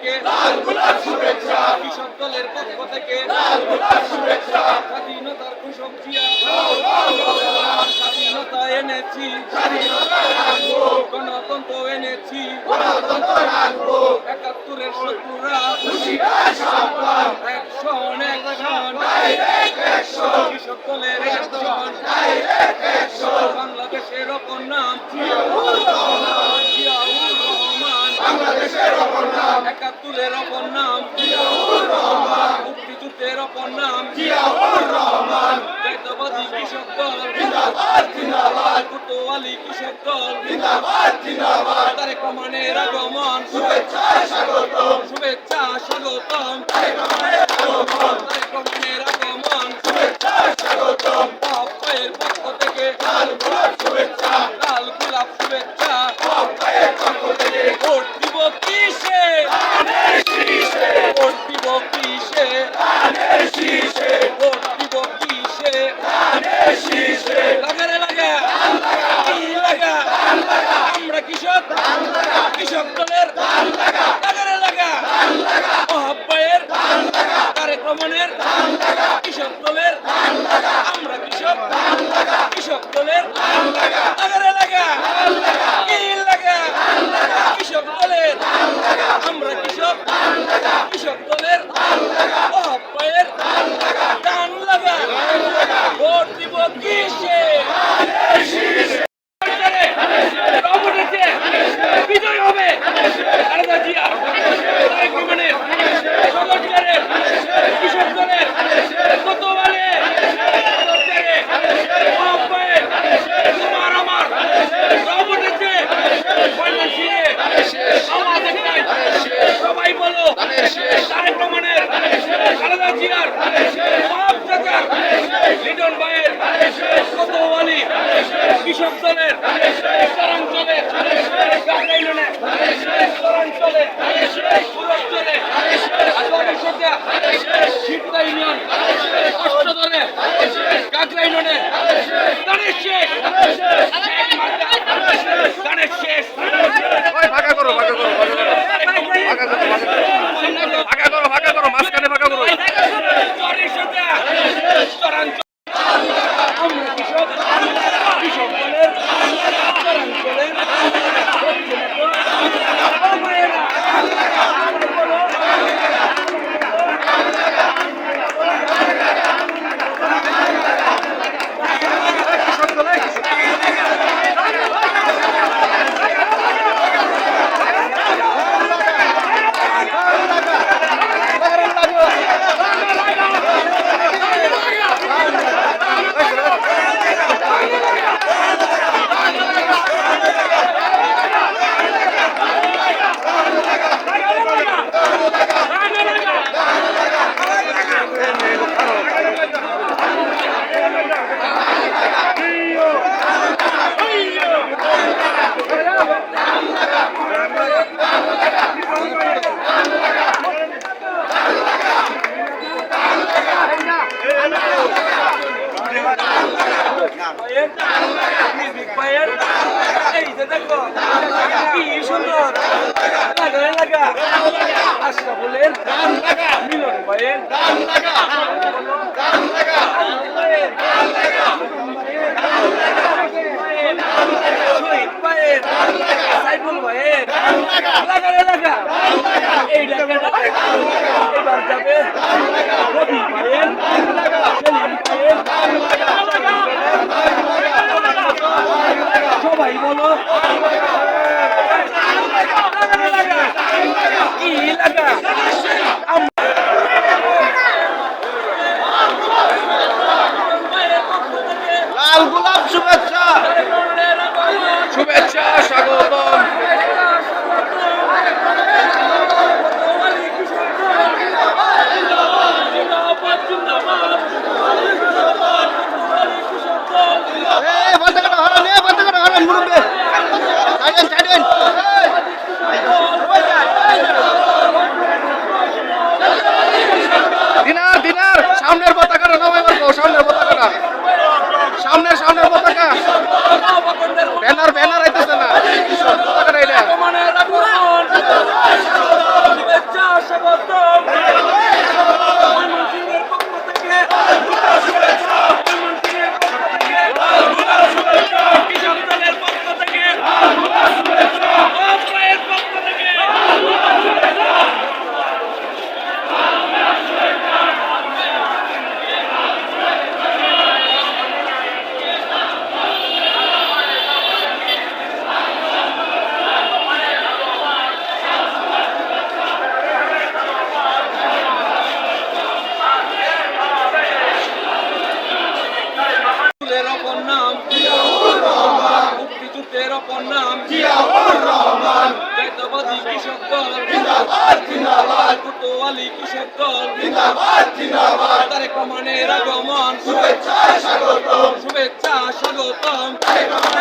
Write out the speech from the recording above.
থেকে কৃষক দলের পক্ষ থেকে স্বাধীনতার ঘোষক জিয়া স্বাধীনতা এনেছি, গণতন্ত্র এনেছি, ৭১-এর শত্রুরা কৃষক দলের বাংলাদেশের অপর নাম জিয়াউর রহমান, ৭১-এর অপর নাম মুক্তিযুদ্ধের অপর নাম জাতীয়বাদী কৃষক দল কোতোয়ালি কৃষক দল তারেক রহমানের আগমন শুভেচ্ছা স্বাগতম তারেক রহমানের আগমন শুভেচ্ছা স্বাগতম ভাইয়ের পক্ষ থেকে লাল গোলাপ শুভেচ্ছা ভোট দিব কিসে ভোট দিব কিসে ভোট দিব কিসে লাগারে লাগা লাগা আমরা কৃষক দলের লাগারে লাগা ভাইয়ের তারেক রহমানের কৃষক দলের আমরা কৃষক দলের লাগারে লাগা কৃষক দলের আমরা কৃষক দলের ভাইয়ের টান লাগা ভোট দিব কিসে বিজয় হবে খালেদা জিয়া তারেক রহমানের সমর্থনের কৃষক দলের কোতোয়ালি তোমার আমার রহমতেছে আওয়াজ একটাই সবাই বলো তারেক রহমানের খালেদা জিয়ার সব জায়গার লিটন ভাইয়ের কোতোয়ালি কৃষক দলের উত্তরাঞ্চলের গাছাইলনের উত্তরাঞ্চলের পূর্বাঞ্চলে শীতলা ইউনিয়ন অষ্টদলের গাছাইলনের গণেশ শেখ গণেশ শেখ ভাগা করো মাঝখানে ভাগা করো এই যে দেখো কি সুন্দর লাগা আশরাফুলের মিলন ভাইয়ের শহীদ ভাইয়ের সাইফুল ভাইয়ের লাগা এই জায়গাটা এবার যাবে রবি ভাইয়ের সেলিম ভাইয়ের সবাই বলো কি লাগা লাল গোলাপ শুভেচ্ছা স্বাগতম জিন্দাবাদ রহমানের অপর নাম জিয়াউর রহমান জাতীয়বাদী কৃষক দল জিন্দাবাদ জিন্দাবাদ কোতোয়ালি কৃষক দল জিন্দাবাদ জিন্দাবাদ তারেক রহমানের আগমন শুভেচ্ছায় স্বাগতম শুভেচ্ছা স্বাগতম তারেক রহমানের